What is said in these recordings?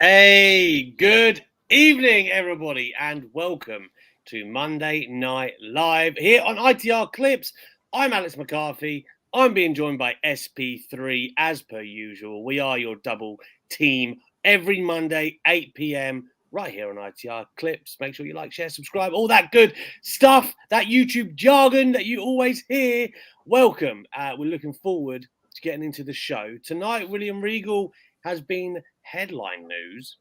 Hey, good evening, everybody, and welcome to Monday Night Live here on ITR Clips. I'm Alex McCarthy. I'm being joined by SP3 as per usual. We are your double team every Monday, 8 p.m. right here on ITR Clips. Make sure you like, share, subscribe, all that good stuff, that YouTube jargon that you always hear. Welcome. We're looking forward to getting into the show. Tonight, William Regal has been headline news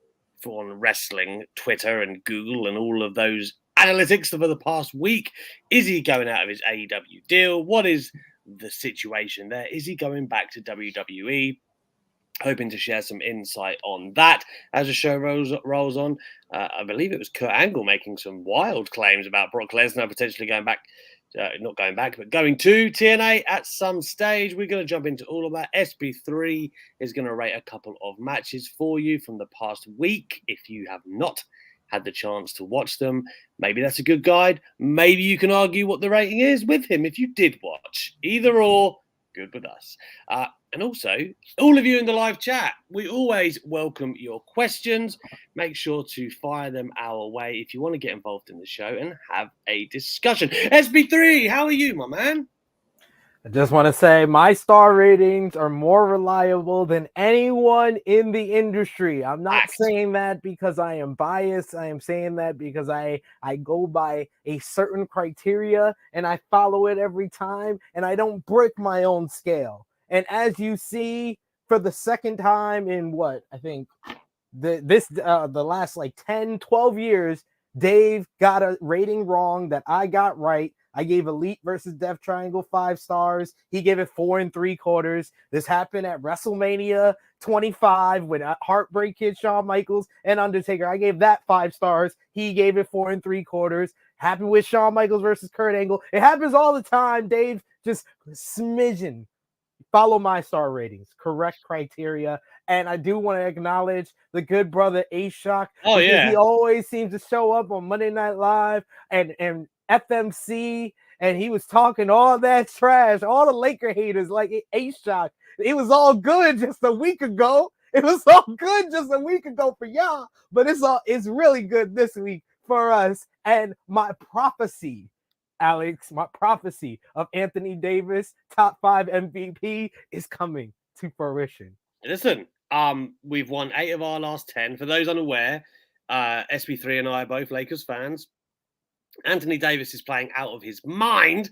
on wrestling, Twitter and Google and all of those analytics over the past week. Is he going out of his AEW deal? What is the situation there? Is he going back to WWE? Hoping to share some insight on that as the show rolls on. I believe it was Kurt Angle making some wild claims about Brock Lesnar potentially going back, not going back, but going to TNA at some stage. We're going to jump into all of that. SP3 is going to rate a couple of matches for you from the past week. If you have not had the chance to watch them, maybe that's a good guide. Maybe you can argue what the rating is with him if you did watch. Either or, good with us. And also, all of you in the live chat, we always welcome your questions. Make sure to fire them our way if you want to get involved in the show and have a discussion. SB3, how are you, my man? I just want to say my star ratings are more reliable than anyone in the industry. I'm not saying that because I am biased. I am saying that because I go by a certain criteria and I follow it every time and I don't break my own scale. And as you see, for the second time in what I think the last like 10, 12 years, Dave got a rating wrong that I got right. I gave Elite versus Death Triangle 5 stars. He gave it 4 3/4. This happened at WrestleMania 25 with Heartbreak Kid, Shawn Michaels, and Undertaker. I gave that 5 stars. He gave it 4 3/4. Happened with Shawn Michaels versus Kurt Angle. It happens all the time, Dave. Just smidgen. Follow my star ratings, correct criteria. And I do want to acknowledge the good brother A-Shock. Oh, yeah. He always seems to show up on Monday Night Live and FMC, and he was talking all that trash, all the Laker haters like A-Shock. It was all good just a week ago. It was all good just a week ago for y'all, but it's really good this week for us. And my prophecy, Alex, my prophecy of Anthony Davis, top 5 MVP, is coming to fruition. Listen, we've won 8 of our last 10. For those unaware, SP3 and I are both Lakers fans. Anthony Davis is playing out of his mind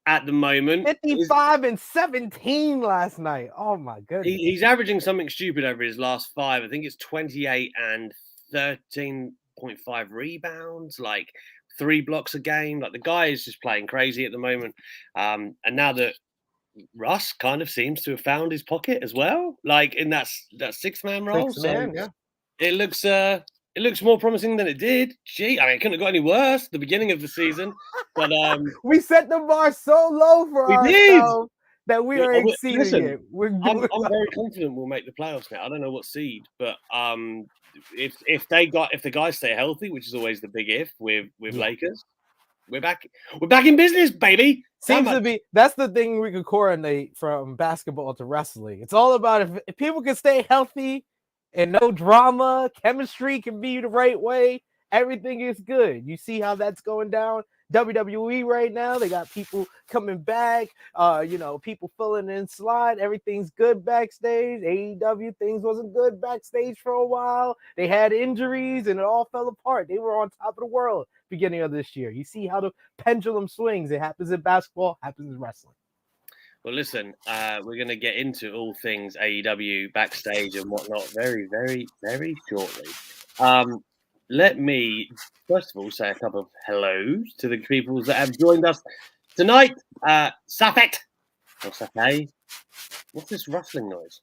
at the moment. 55 and 17 last night. Oh my goodness. He's averaging something stupid over his last 5. I think it's 28 and 13.5 rebounds, like 3 blocks a game. Like the guy is just playing crazy at the moment. And now that Russ kind of seems to have found his pocket as well, like in that 6-man role. It looks more promising than it did. Gee, I mean, it couldn't have got any worse at the beginning of the season. But we set the bar so low for ourselves that we are exceeding it. I'm very confident we'll make the playoffs now. I don't know what seed, but if the guys stay healthy, which is always the big if with Lakers, we're back in business, baby. Seems to be that's the thing we could coordinate from basketball to wrestling. It's all about if people can stay healthy and no drama, chemistry can be the right way, everything is good. You see how that's going down. WWE right now, they got people coming back, people filling in slide. Everything's good backstage. AEW, things wasn't good backstage for a while. They had injuries and it all fell apart. They were on top of the world beginning of this year. You see how the pendulum swings. It happens in basketball, happens in wrestling. Well, listen, we're going to get into all things AEW backstage and whatnot very, very, very shortly. Let me, first of all, say a couple of hellos to the people that have joined us tonight. Safet, or Safet. What's this rustling noise?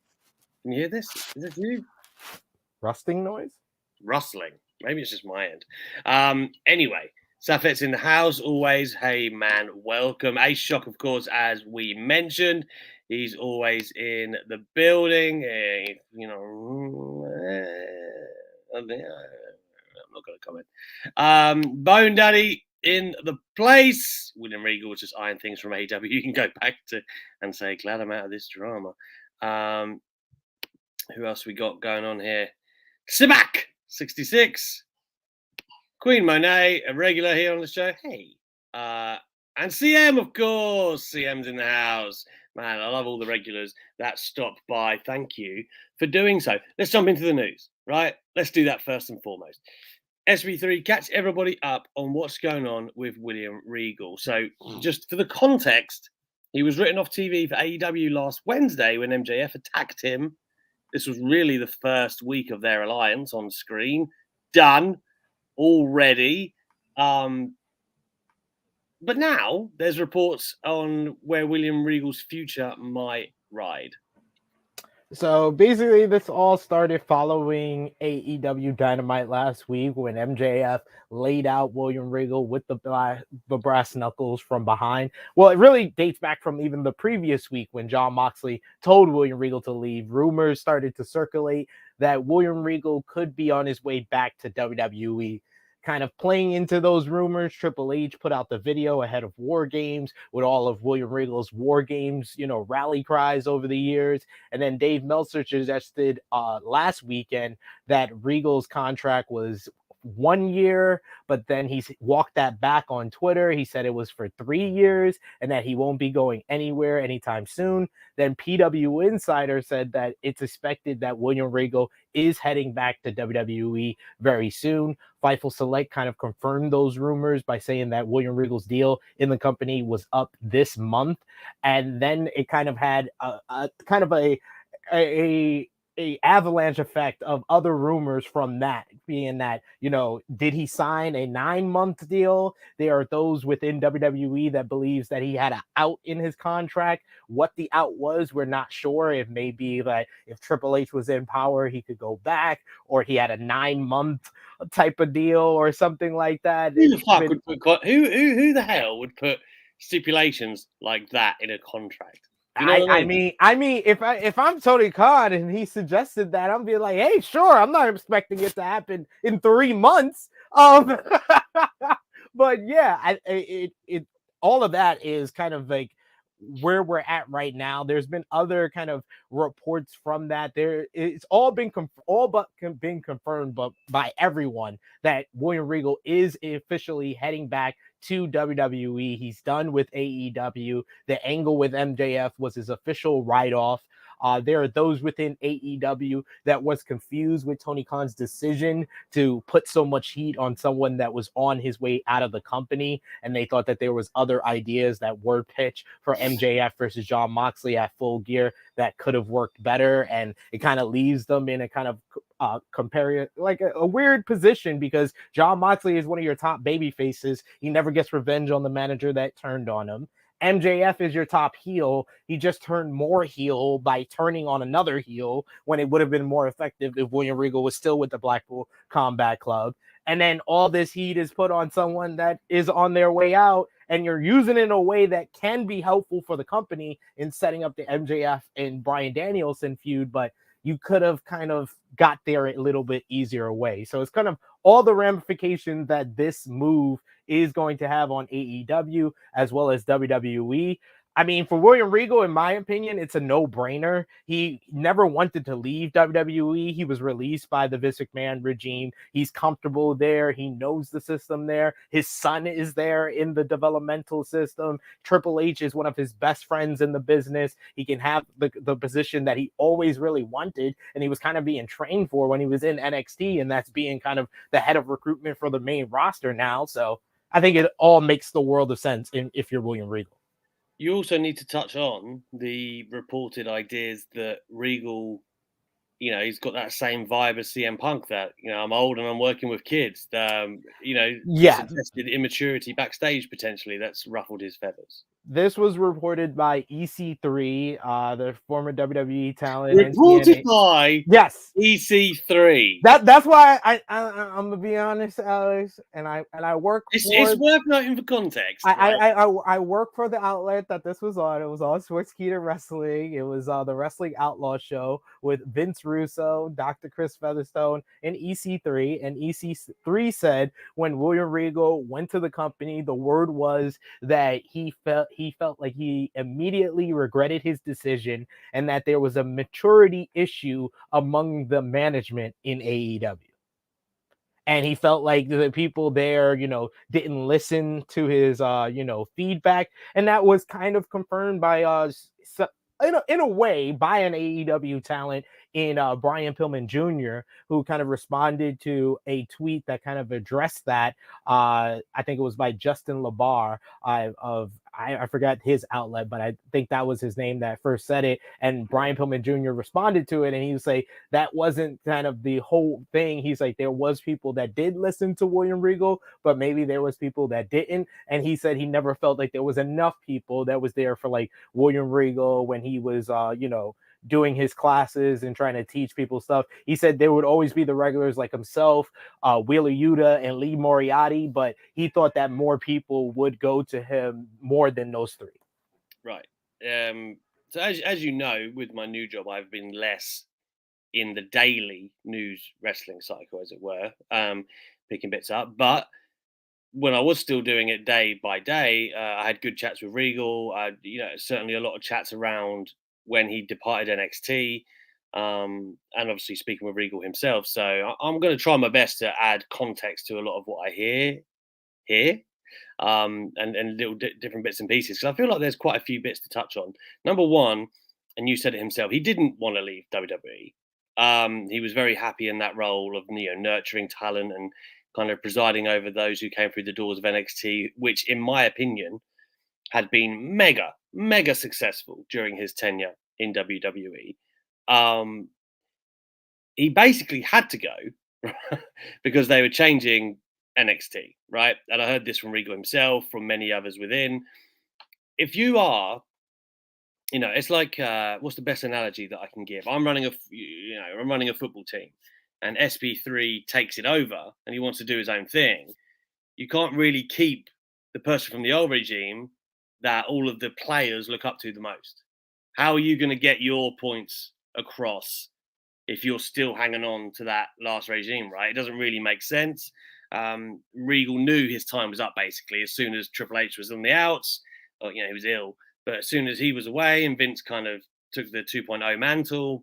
Can you hear this? Is it you? Rusting noise? Rustling. Maybe it's just my end. Anyway, Safet's in the house always. Hey, man, welcome. A-Shock, of course, as we mentioned. He's always in the building. I'm not going to comment. Bone Daddy in the place. William Regal was just iron things from AEW. You can go back to and say, glad I'm out of this drama. Who else we got going on here? Sibak 66, Queen Monet, a regular here on the show. Hey, and CM, of course. CM's in the house. Man, I love all the regulars that stopped by. Thank you for doing so. Let's jump into the news, right? Let's do that first and foremost. SP3, catch everybody up on what's going on with William Regal. So, just for the context, he was written off TV for AEW last Wednesday when MJF attacked him. This was really the first week of their alliance on screen. Done already. But now there's reports on where William Regal's future might ride. So basically, this all started following AEW Dynamite last week when MJF laid out William Regal with the brass knuckles from behind. Well, it really dates back from even the previous week when Jon Moxley told William Regal to leave. Rumors started to circulate that William Regal could be on his way back to WWE. Kind of playing into those rumors, Triple H put out the video ahead of War Games with all of William Regal's War Games, rally cries over the years. And then Dave Meltzer suggested last weekend that Regal's contract was 1 year, but then he's walked that back on Twitter. He said it was for 3 years and that he won't be going anywhere anytime soon. Then PW Insider said that it's expected that William Regal is heading back to WWE very soon. Fightful Select kind of confirmed those rumors by saying that William Regal's deal in the company was up this month. And then it kind of had a avalanche effect of other rumors from that, being that, did he sign a 9-month deal? There are those within WWE that believes that he had an out in his contract. What the out was, we're not sure. It may be that if Triple H was in power, he could go back, or he had a 9-month type of deal or something like that. Who the hell would put stipulations like that in a contract? I mean, if I'm Tony Khan and he suggested that, I'm be like, hey, sure, I'm not expecting it to happen in 3 months. But yeah, it all of that is kind of like where we're at right now. There's been other kind of reports from that. It's all been confirmed, but by everyone, that William Regal is officially heading back to WWE. He's done with AEW. The angle with MJF was his official write-off. There are those within AEW that was confused with Tony Khan's decision to put so much heat on someone that was on his way out of the company, and they thought that there was other ideas that were pitched for MJF versus Jon Moxley at Full Gear that could have worked better, and it kind of leaves them in a kind of compare like a weird position, because Jon Moxley is one of your top baby faces. He never gets revenge on the manager that turned on him. MJF is your top heel. He just turned more heel by turning on another heel, when it would have been more effective if William Regal was still with the Blackpool Combat Club. And then all this heat is put on someone that is on their way out, and you're using it in a way that can be helpful for the company in setting up the MJF and Bryan Danielson feud, but you could have kind of got there a little bit easier way. So it's kind of all the ramifications that this move is going to have on AEW as well as WWE. I mean, for William Regal, in my opinion, it's a no-brainer. He never wanted to leave WWE. He was released by the Vince McMahon regime. He's comfortable there. He knows the system there. His son is there in the developmental system. Triple H is one of his best friends in the business. He can have the position that he always really wanted, and he was kind of being trained for when he was in NXT, and that's being kind of the head of recruitment for the main roster now. So I think it all makes the world of sense if you're William Regal. You also need to touch on the reported ideas that Regal, he's got that same vibe as CM Punk, that, I'm old and I'm working with kids. Suggested immaturity backstage potentially that's ruffled his feathers. This was reported by EC3, the former WWE talent. Reported by EC3. That's why I'm gonna be honest, Alex, and I work. It's worth noting for context. I work for the outlet that this was on. It was on Sportskeeda Wrestling. It was the Wrestling Outlaw Show with Vince Russo, Dr. Chris Featherstone, and EC3. And EC3 said when William Regal went to the company, the word was that he he felt like he immediately regretted his decision and that there was a maturity issue among the management in AEW. And he felt like the people there, didn't listen to his, feedback. And that was kind of confirmed by, in a way, by an AEW talent in Brian Pillman Jr., who kind of responded to a tweet that kind of addressed that. I think it was by Justin LaBar I forgot his outlet, but I think that was his name that first said it. And Brian Pillman Jr. responded to it, and he was like, that wasn't kind of the whole thing. He's like, there was people that did listen to William Regal, but maybe there was people that didn't. And he said he never felt like there was enough people that was there for like William Regal when he was, doing his classes and trying to teach people stuff. He said there would always be the regulars like himself, Wheeler Yuta, and Lee Moriarty, but he thought that more people would go to him more than those three. Right. So as you know, with my new job, I've been less in the daily news wrestling cycle, as it were, picking bits up. But when I was still doing it day by day, I had good chats with Regal. Certainly a lot of chats around when he departed NXT, and obviously speaking with Regal himself. So I'm going to try my best to add context to a lot of what I hear here, and little different bits and pieces. Because I feel like there's quite a few bits to touch on. Number one, and you said it himself, he didn't want to leave WWE. He was very happy in that role of nurturing talent and kind of presiding over those who came through the doors of NXT, which, in my opinion, had been mega successful during his tenure in WWE. He basically had to go because they were changing NXT, right? And I heard this from Regal himself, from many others within. If you are, it's like, what's the best analogy that I can give? I'm running a football team, and SP3 takes it over, and he wants to do his own thing. You can't really keep the person from the old regime that all of the players look up to the most. How are you going to get your points across if you're still hanging on to that last regime, right? It doesn't really make sense. Regal knew his time was up, basically, as soon as Triple H was on the outs. He was ill. But as soon as he was away and Vince kind of took the 2.0 mantle,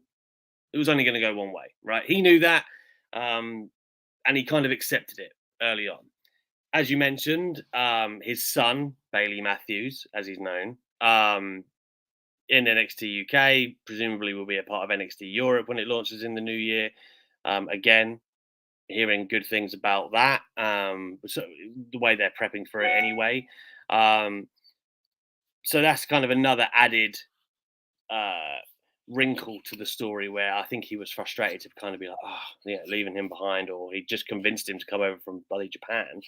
it was only going to go one way, right? He knew that, and he kind of accepted it early on. As you mentioned, his son, Bailey Matthews, as he's known, in NXT UK, presumably will be a part of NXT Europe when it launches in the new year. Again, hearing good things about that. So the way they're prepping for it anyway. So that's kind of another added wrinkle to the story where I think he was frustrated to kind of be like, leaving him behind, or he just convinced him to come over from bloody Japan.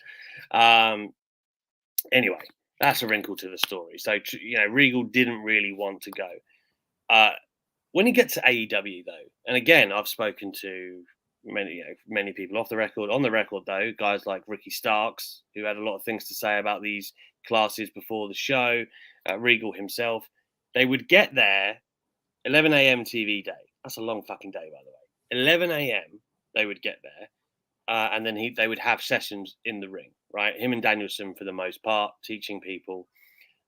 Anyway, that's a wrinkle to the story. So, Regal didn't really want to go. When he gets to AEW, though, and again, I've spoken to many people off the record. On the record, though, guys like Ricky Starks, who had a lot of things to say about these classes before the show, Regal himself, they would get there 11 a.m. TV day. That's a long fucking day, by the way. 11 a.m. they would get there, and then they would have sessions in the ring, right? Him and Danielson, for the most part, teaching people.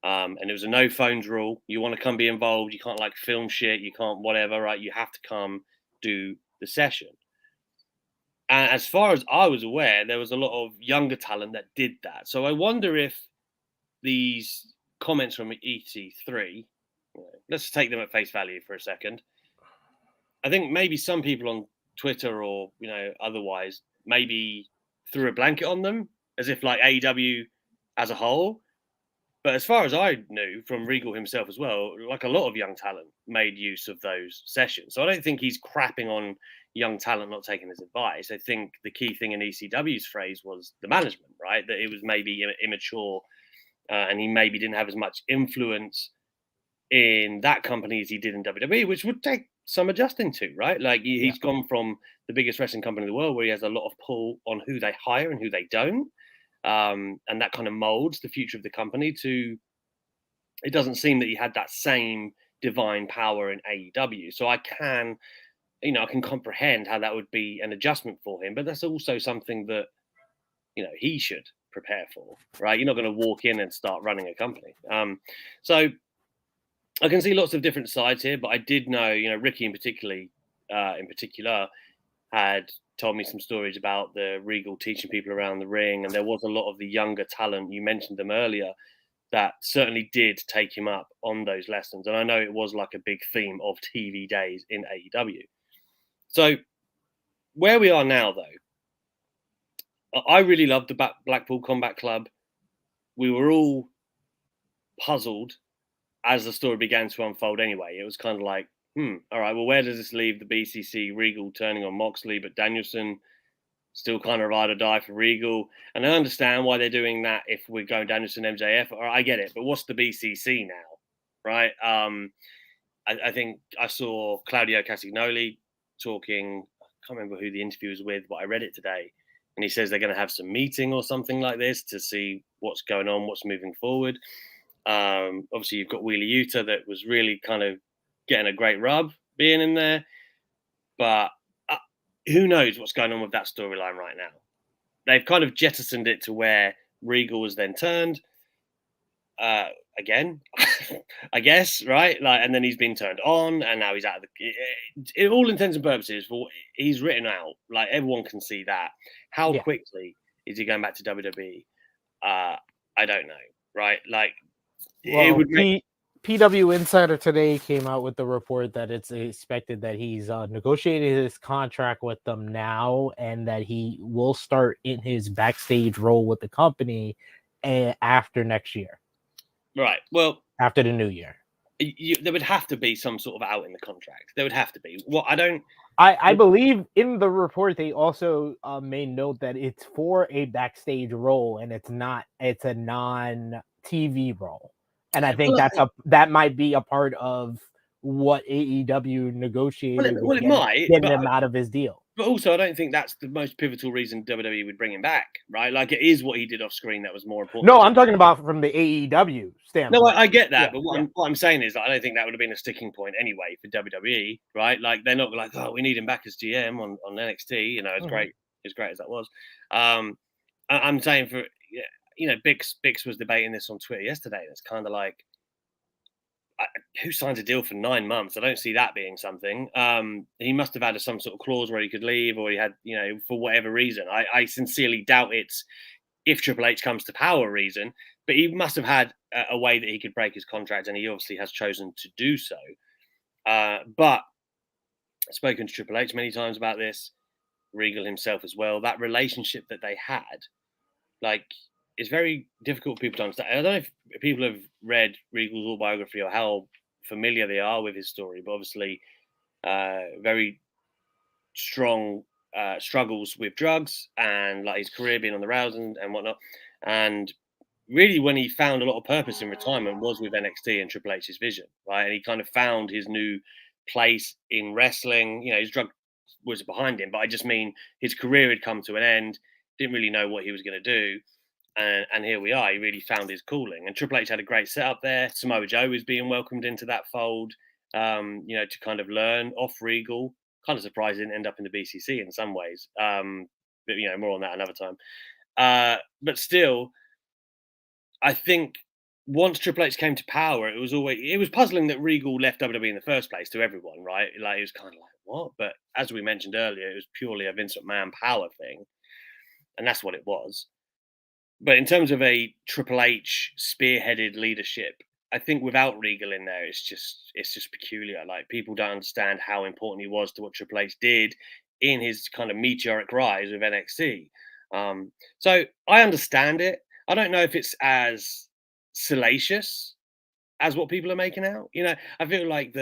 And it was a no phones rule. You want to come be involved. You can't film shit. You can't whatever, right? You have to come do the session. And as far as I was aware, there was a lot of younger talent that did that. So I wonder if these comments from EC3, let's take them at face value for a second. I think maybe some people on Twitter or, otherwise maybe threw a blanket on them as if like AEW as a whole. But as far as I knew from Regal himself as well, like a lot of young talent made use of those sessions. So I don't think he's crapping on young talent not taking his advice. I think the key thing in ECW's phrase was the management, right? That it was maybe immature, and he maybe didn't have as much influence in that company as he did in WWE, which would take some adjusting to, right? Like he's gone from the biggest wrestling company in the world, where he has a lot of pull on who they hire and who they don't. And that kind of molds the future of the company to, it doesn't seem that he had that same divine power in AEW. So I can comprehend how that would be an adjustment for him, but that's also something that, he should prepare for, right? You're not going to walk in and start running a company. So I can see lots of different sides here, but I did know, Ricky in particular had told me some stories about the Regal teaching people around the ring, and there was a lot of the younger talent, you mentioned them earlier, that certainly did take him up on those lessons. And I know it was like a big theme of TV days in AEW. So where we are now, though, I really loved the Blackpool Combat Club. We were all puzzled as the story began to unfold anyway. It was kind of like, all right, well, where does this leave the BCC? Regal turning on Moxley, but Danielson still kind of ride or die for Regal. And I understand why they're doing that if we're going Danielson, MJF. Or I get it, but what's the BCC now, right? I think I saw Claudio Castagnoli talking, I can't remember who the interview was with, but I read it today. And he says they're going to have some meeting or something like this to see what's going on, what's moving forward. Obviously, you've got Wheeler Yuta that was really kind of getting a great rub being in there. But who knows what's going on with that storyline right now? They've kind of jettisoned it to where Regal was then turned again, I guess, right? Like, and then he's been turned on, and now he's out of the. All intents and purposes, he's written out. Like everyone can see that. How quickly is he going back to WWE? I don't know, right? Like, well, it would make. PW Insider today came out with the report that it's expected that he's negotiated his contract with them now, and that he will start in his backstage role with the company after next year. Right. Well, after the new year, there would have to be some sort of out in the contract. There would have to be. Well, I believe in the report they also made note that it's for a backstage role and it's a non-TV role. And I think that might be a part of what AEW negotiated it might getting him out of his deal. But also, I don't think that's the most pivotal reason WWE would bring him back, right? Like, it is what he did off screen that was more important. No, I'm talking about from the AEW standpoint. No, I get that, but what I'm saying is that I don't think that would have been a sticking point anyway for WWE, right? Like, they're not like, oh, we need him back as GM on NXT. Great, as great as that was. I'm saying for. Bix was debating this on Twitter yesterday. It's kind of like, who signs a deal for 9 months? I don't see that being something. He must have had some sort of clause where he could leave, or he had, for whatever reason. I sincerely doubt it's if Triple H comes to power reason, but he must have had a way that he could break his contract, and he obviously has chosen to do so. But I've spoken to Triple H many times about this, Regal himself as well. That relationship that they had, like, it's very difficult for people to understand. I don't know if people have read Regal's autobiography or how familiar they are with his story, but obviously very strong struggles with drugs and like his career being on the rails and whatnot. And really when he found a lot of purpose in retirement was with NXT and Triple H's vision, right? And he kind of found his new place in wrestling. His drug was behind him, but I just mean his career had come to an end, didn't really know what he was going to do. And here we are. He really found his calling. And Triple H had a great setup there. Samoa Joe was being welcomed into that fold, to kind of learn off Regal. Kind of surprised he didn't end up in the BCC in some ways. But, more on that another time. But still, I think once Triple H came to power, it was puzzling that Regal left WWE in the first place to everyone, right? Like, it was kind of like, what? But as we mentioned earlier, it was purely a Vince McMahon power thing. And that's what it was. But in terms of a Triple H spearheaded leadership, I think without Regal in there, it's just peculiar. Like, people don't understand how important he was to what Triple H did in his kind of meteoric rise with NXT. So I understand it. I don't know if it's as salacious as what people are making out. I feel like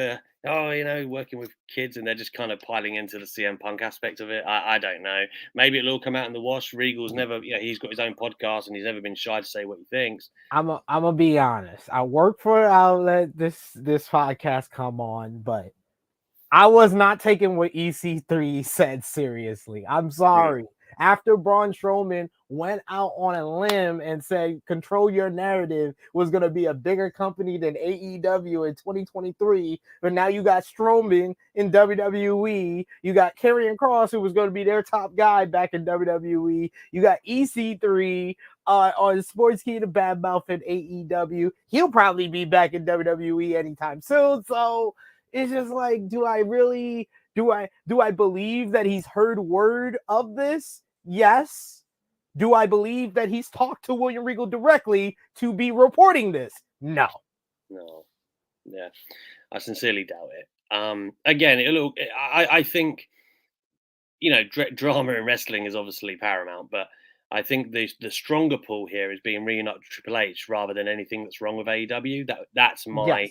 working with kids and they're just kind of piling into the CM Punk aspect of it. I don't know. Maybe it'll all come out in the wash. Regal's never, he's got his own podcast and he's never been shy to say what he thinks. I'm gonna be honest. I work for an outlet this podcast come on, but I was not taking what EC3 said seriously. I'm sorry. after Braun Strowman went out on a limb and said Control Your Narrative was going to be a bigger company than AEW in 2023. But now you got Strowman in WWE. You got Karrion Kross, who was going to be their top guy back in WWE. You got EC3 on Sports Key to Badmouth in AEW. He'll probably be back in WWE anytime soon. So it's just like, do I believe that he's heard word of this? Yes. Do I believe that he's talked to William Regal directly to be reporting this? No. Yeah, I sincerely doubt it. Again, I think, drama in wrestling is obviously paramount, but I think the stronger pull here is being reunited with Triple H rather than anything that's wrong with AEW. That's my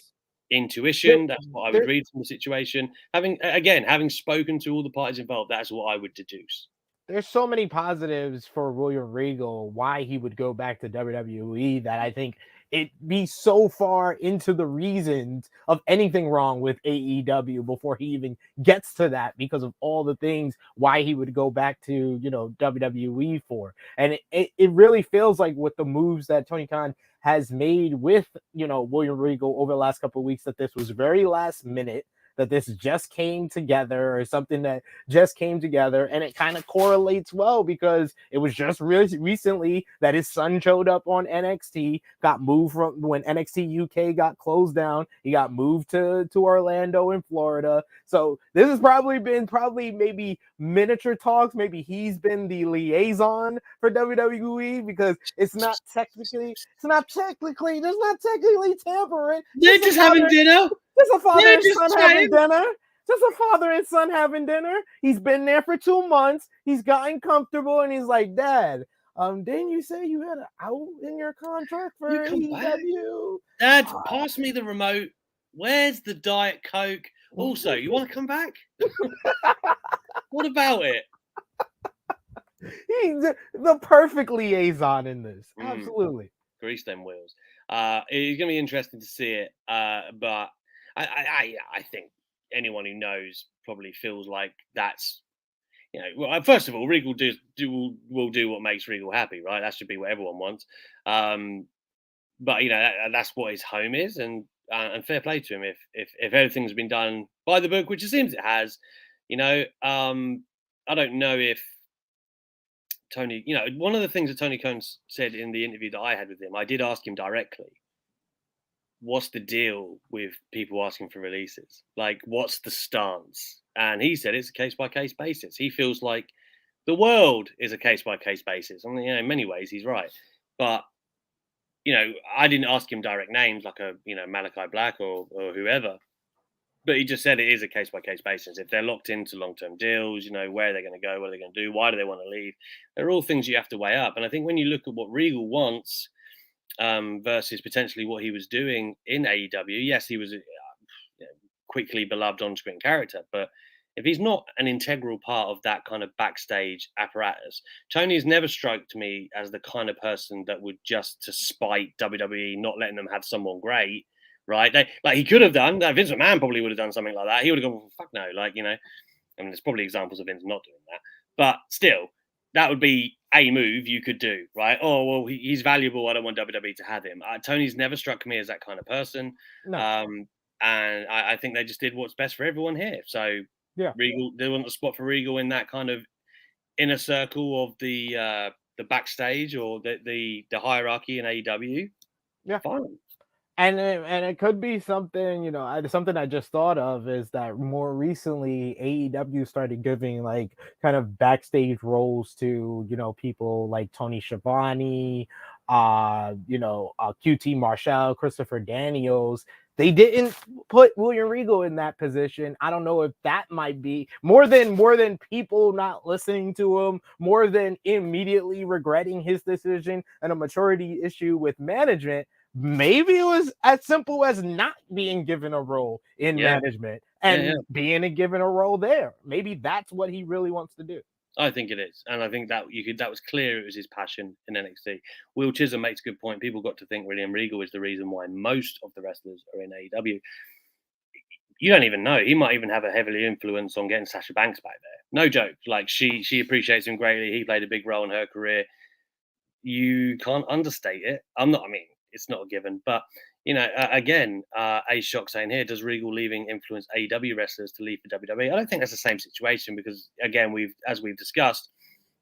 intuition. That's what I would read from the situation. Having spoken to all the parties involved, that's what I would deduce. There's so many positives for William Regal, why he would go back to WWE, that I think it be so far into the reasons of anything wrong with AEW before he even gets to that, because of all the things why he would go back to, WWE for. And it really feels like with the moves that Tony Khan has made with, William Regal over the last couple of weeks, that this was very last minute, that this just came together, or something that just came together, and it kind of correlates well because it was just recently that his son showed up on NXT, got moved from when NXT UK got closed down. He got moved to Orlando in Florida. So this has probably been maybe miniature talks. Maybe he's been the liaison for WWE, because there's not technically tampering. They're just having dinner. Just a father and son having dinner. Just a father and son having dinner. He's been there for 2 months. He's gotten comfortable, and he's like, Dad, didn't you say you had an out in your contract for AEW? Dad, pass me the remote. Where's the Diet Coke? Also, you want to come back? What about it? He's the perfect liaison in this. Absolutely. Grease them wheels. It's going to be interesting to see it. But I think anyone who knows probably feels like that's, well, first of all, Regal will do what makes Regal happy, right? That should be what everyone wants. But that's what his home is, and fair play to him if everything's been done by the book, which it seems it has. I don't know if Tony, one of the things that Tony Khan said in the interview that I had with him, I did ask him directly, what's the deal with people asking for releases? Like, what's the stance? And he said it's a case-by-case basis. He feels like the world is a case-by-case basis. I mean, in many ways, he's right. But, I didn't ask him direct names like Malachi Black or whoever. But he just said it is a case-by-case basis. If they're locked into long-term deals, where are they going to go? What are they going to do? Why do they want to leave? They're all things you have to weigh up. And I think when you look at what Regal wants versus potentially what he was doing in AEW, yes, he was a quickly beloved on-screen character. But if he's not an integral part of that kind of backstage apparatus, Tony's never struck me as the kind of person that would just to spite WWE not letting them have someone great. Right, he could have done that. Vince McMahon probably would have done something like that. He would have gone, well, fuck no, I mean, there's probably examples of Vince not doing that, but still, that would be a move you could do, right? Oh, well, he's valuable. I don't want WWE to have him. Tony's never struck me as that kind of person, No. And I think they just did what's best for everyone here. So, Regal, they want a spot for Regal in that kind of inner circle of the backstage or the hierarchy in AEW. Yeah, fine. And it could be something, something I just thought of is that more recently AEW started giving like kind of backstage roles to, people like Tony Schiavone, QT Marshall, Christopher Daniels. They didn't put William Regal in that position. I don't know if that might be more than people not listening to him, more than immediately regretting his decision and a maturity issue with management. Maybe it was as simple as not being given a role in management and being given a role there. Maybe that's what he really wants to do. I think it is. And I think that that was clear it was his passion in NXT. Will Chisholm makes a good point. People got to think William Regal is the reason why most of the wrestlers are in AEW. you don't even know. He might even have a heavily influence on getting Sasha Banks back there. No joke. Like she appreciates him greatly. He played a big role in her career. You can't understate it. I mean, it's not a given, but again, A Shock saying here, does Regal leaving influence AEW wrestlers to leave for WWE? I don't think that's the same situation because, again, as we've discussed,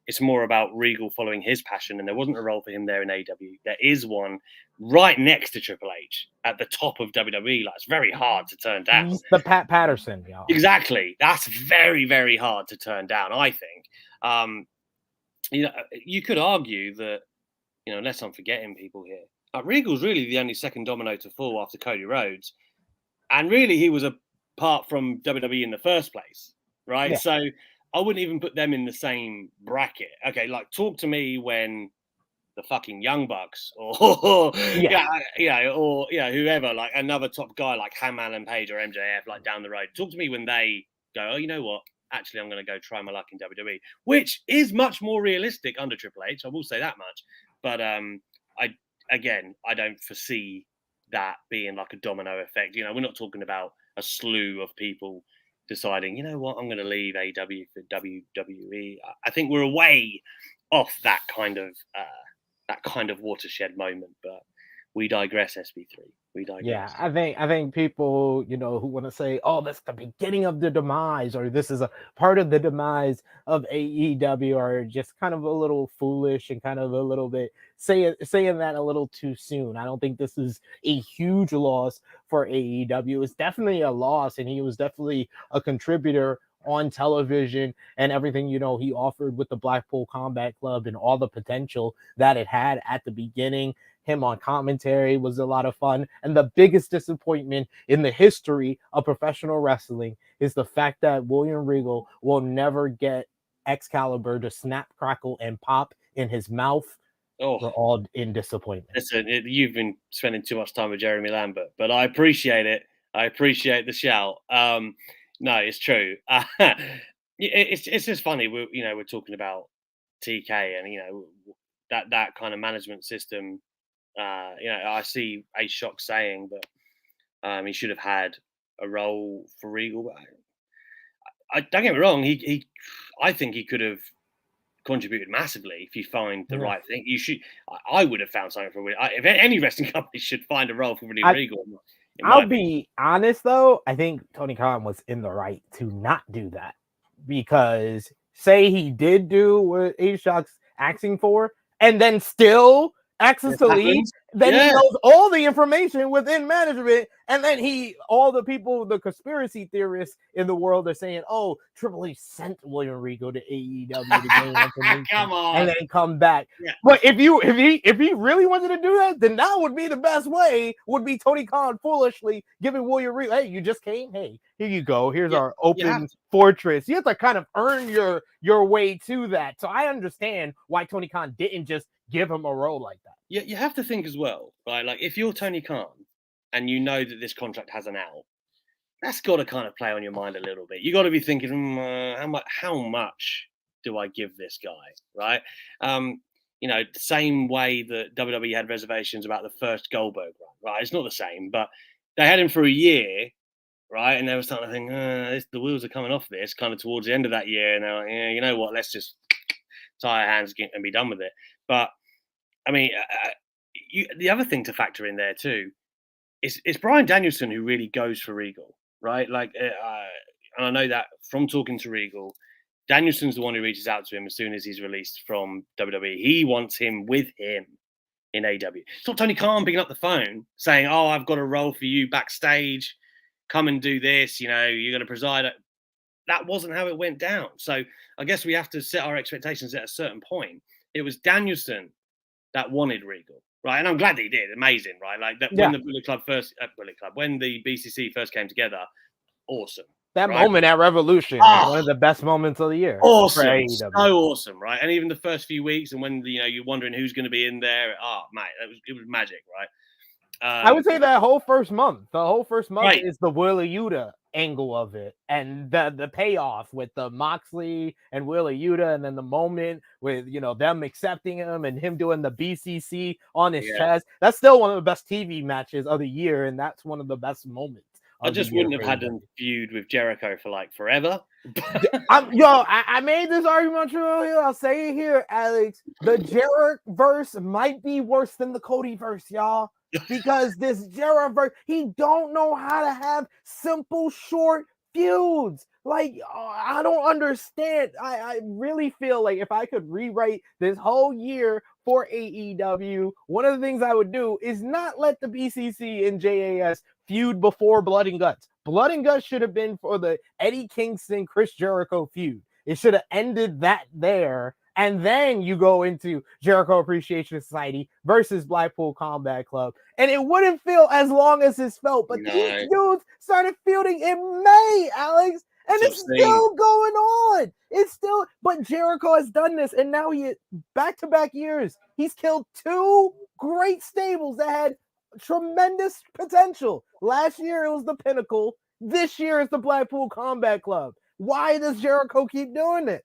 it's more about Regal following his passion, and there wasn't a role for him there in AEW. There is one right next to Triple H at the top of WWE. Like, it's very hard to turn down. He's the Pat Patterson, y'all. Exactly. That's very, very hard to turn down, I think. You could argue that, unless I'm forgetting people here, Regal's really the only second domino to fall after Cody Rhodes. And really, he was apart from WWE in the first place, right? Yeah. So I wouldn't even put them in the same bracket. Okay, like talk to me when the fucking Young Bucks or or whoever, like another top guy like Hangman Page or MJF, like down the road. Talk to me when they go, oh, you know what? Actually, I'm going to go try my luck in WWE, which is much more realistic under Triple H. I will say that much. But I don't foresee that being like a domino effect. We're not talking about a slew of people deciding, you know what, I'm going to leave AEW for WWE. I think we're away off that kind of watershed moment, but we digress. SP3, we digress. Yeah, I think people, who want to say, "Oh, that's the beginning of the demise," or "This is a part of the demise of AEW," are just kind of a little foolish and kind of a little bit saying that a little too soon. I don't think this is a huge loss for AEW. It's definitely a loss, and he was definitely a contributor on television and everything he offered with the Blackpool Combat Club and all the potential that it had at the beginning. Him on commentary was a lot of fun. And the biggest disappointment in the history of professional wrestling is the fact that William Regal will never get Excalibur to snap, crackle, and pop in his mouth. Oh, we're all in disappointment. Listen, you've been spending too much time with Jeremy Lambert, but I appreciate it. I appreciate the shout. No, it's true. It's just funny. We're talking about TK and that kind of management system. I see A Shock saying that he should have had a role for Regal. But I don't get me wrong. I think he could have contributed massively if you find the right thing. You should. I would have found something for Willie. If any wrestling company should find a role for Willie Regal. I'll be honest though. I think Tony Khan was in the right to not do that, because say he did do what A Shock's asking for, and then still access to leave, then he knows all the information within management, and then all the people, the conspiracy theorists in the world are saying, oh, Triple H sent William Regal to AEW to gain information and then come back. Yeah. But if he really wanted to do that, then that would be the best way, would be Tony Khan foolishly giving William Regal, hey, you just came, hey, here you go, here's our open fortress. You have to kind of earn your way to that. So I understand why Tony Khan didn't just give him a role like that. Yeah, you have to think as well, right? Like if you're Tony Khan and you know that this contract has an out, that's got to kind of play on your mind a little bit. You got to be thinking, how much do I give this guy, right? The same way that WWE had reservations about the first Goldberg run, right? It's not the same, but they had him for a year, right? And they were starting to think, the wheels are coming off this kind of towards the end of that year. And they're like, yeah, you know what? Let's just tie our hands and be done with it. But I mean, the other thing to factor in there too is Bryan Danielson, who really goes for Regal, right? Like, and I know that from talking to Regal, Danielson's the one who reaches out to him as soon as he's released from WWE. He wants him with him in AW. It's not Tony Khan picking up the phone saying, "Oh, I've got a role for you backstage. Come and do this. You're going to preside." That wasn't how it went down. So I guess we have to set our expectations at a certain point. It was Danielson that wanted Regal, right? And I'm glad that he did. Amazing, right? Like that when the when the BCC first came together, awesome. That moment at Revolution was one of the best moments of the year. Awesome, so awesome, right? And even the first few weeks, and when you're wondering who's going to be in there, mate, it was magic, right? I would say that whole first month, is the Wheeler Yuta angle of it, and the payoff with the Moxley and Wheeler Yuta, and then the moment with them accepting him and him doing the BCC on his chest. That's still one of the best TV matches of the year, and that's one of the best moments I just wouldn't have had them feud with Jericho for like forever. I made this argument here. I'll say it here, Alex. The Jericho-verse might be worse than the Cody-verse, y'all. Because this Jericho-verse, he don't know how to have simple, short feuds. Like, I don't understand. I really feel like if I could rewrite this whole year for AEW, one of the things I would do is not let the BCC and JAS feud before Blood and Guts. Blood and Guts should have been for the Eddie Kingston, Chris Jericho feud. It should have ended that there. And then you go into Jericho Appreciation Society versus Blackpool Combat Club. And it wouldn't feel as long as it's felt. But these dudes started feuding in May, Alex. And it's still going on. It's still, but Jericho has done this. And now he, back-to-back years, he's killed two great stables that had tremendous potential. Last year, it was the Pinnacle. This year, it's the Blackpool Combat Club. Why does Jericho keep doing this?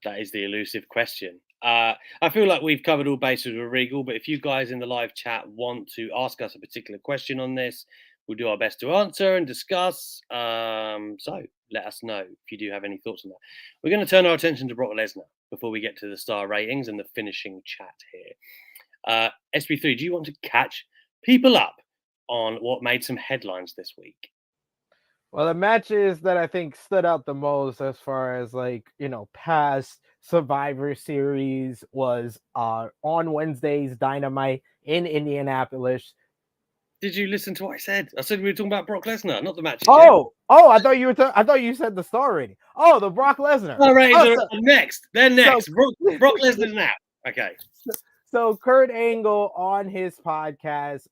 That is the elusive question. I feel like we've covered all bases with Regal, but if you guys in the live chat want to ask us a particular question on this, we'll do our best to answer and discuss. So let us know if you do have any thoughts on that. We're going to turn our attention to Brock Lesnar before we get to the star ratings and the finishing chat here. SP3, do you want to catch people up on what made some headlines this week? Well, the matches that I think stood out the most as far as past Survivor Series was on Wednesday's Dynamite in Indianapolis. Did you listen to what I said? I said we were talking about Brock Lesnar, not the matches. I thought you were. I thought you said the star rating. Oh, the Brock Lesnar. Star ratings are next. They're next. So, Brock Lesnar's now. Okay. So Kurt Angle on his podcast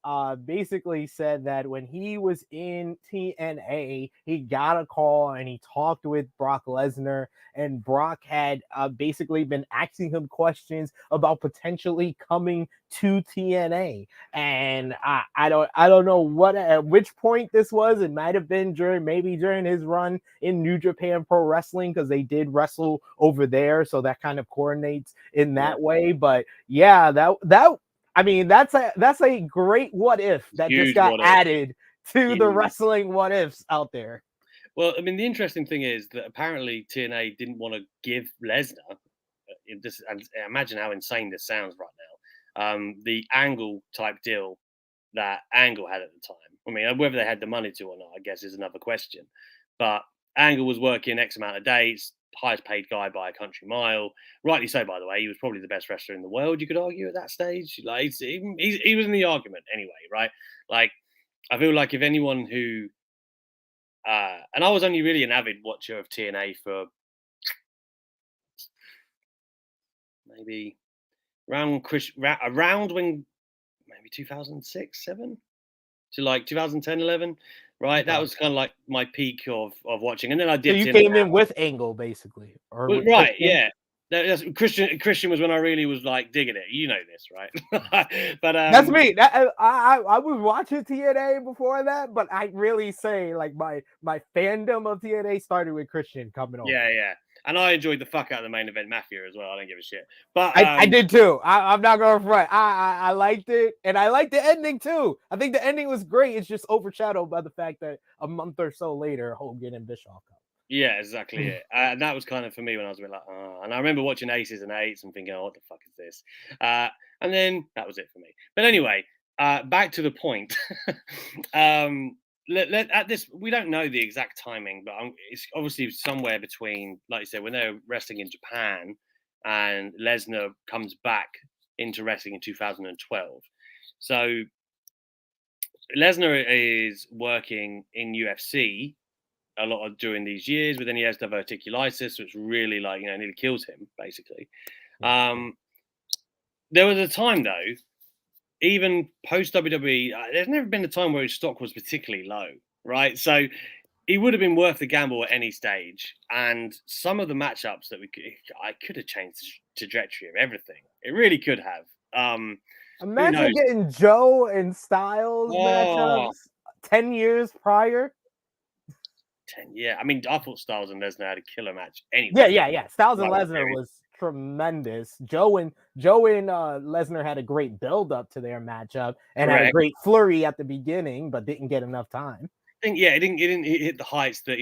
basically said that when he was in TNA, he got a call and he talked with Brock Lesnar, and Brock had basically been asking him questions about potentially coming to TNA. And I don't know at which point this was. It might have been during his run in New Japan Pro Wrestling, because they did wrestle over there, so that kind of coordinates in that way. But yeah, that's a great what if that just got added to the wrestling what ifs out there. Well, I mean, the interesting thing is that apparently TNA didn't want to give Lesnar, and imagine how insane this sounds right now, the Angle type deal that Angle had at the time. I mean, whether they had the money to or not, I guess, is another question. But Angle was working X amount of dates, highest paid guy by a country mile. Rightly so, by the way. He was probably the best wrestler in the world, you could argue, at that stage. Like, he was in the argument anyway, right? Like, I feel like if anyone who... and I was only really an avid watcher of TNA for maybe around when maybe 2006, 7 to like 2010, 11, right? That was kind of like my peak of watching. And then I did. So you came in with Angle, basically, right? Yeah. Christian was when I really was like digging it. You know this, right? But that's me. I was watching TNA before that, but I really say like my fandom of TNA started with Christian coming on. Yeah. And I enjoyed the fuck out of the main event Mafia as well. I don't give a shit. But I did too. I'm not going to front. I liked it, and I liked the ending too. I think the ending was great. It's just overshadowed by the fact that a month or so later, Hogan and Bischoff come. Yeah, exactly it. And that was kind of for me when I was a bit like, and I remember watching Aces and Eights and thinking, what the fuck is this? And then that was it for me. But anyway, back to the point. At this, we don't know the exact timing, but it's obviously somewhere between, like you said, when they're wrestling in Japan and Lesnar comes back into wrestling in 2012. So Lesnar is working in UFC a lot during these years, but then he has diverticulitis, which really nearly kills him, basically. There was a time, though, even post WWE, there's never been a time where his stock was particularly low, right? So he would have been worth the gamble at any stage. And some of the matchups that I could have changed the trajectory of everything. It really could have. Imagine getting Joe and Styles matchups 10 years prior. 10, yeah. I mean, I thought Styles and Lesnar had a killer match anyway. Yeah. Styles and Lesnar was tremendous. Joe and Lesnar had a great build up to their matchup and had a great flurry at the beginning, but didn't get enough time. I think it didn't hit the heights that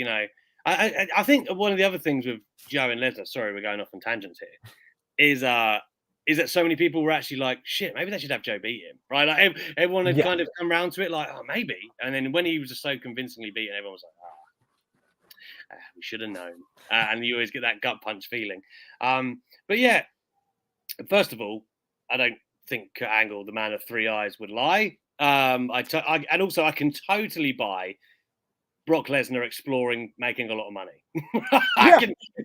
I think one of the other things with Joe and Lesnar. Sorry, we're going off on tangents here. Is that so many people were actually like, shit, maybe they should have Joe beat him, right? Like everyone had kind of come around to it, like, oh, maybe. And then when he was just so convincingly beaten, everyone was like, we should have known. And you always get that gut punch feeling. But yeah, first of all, I don't think Kurt Angle, the man of three eyes, would lie. And also I can totally buy Brock Lesnar exploring making a lot of money.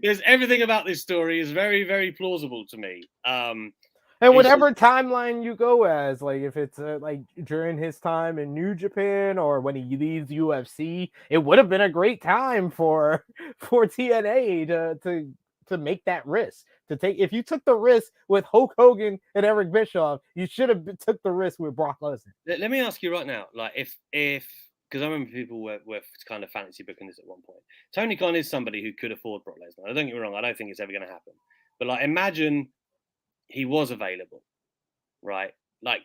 There's everything about this story is very, very plausible to me. And whatever timeline you go as, like if it's like during his time in New Japan or when he leaves UFC, it would have been a great time for TNA to make that risk. To take, if you took the risk with Hulk Hogan and Eric Bischoff, you should have took the risk with Brock Lesnar. Let me ask you right now, like if because I remember people were kind of fantasy booking this at one point. Tony Khan is somebody who could afford Brock Lesnar. Don't get me wrong, I don't think it's ever going to happen. But like, imagine he was available, right? Like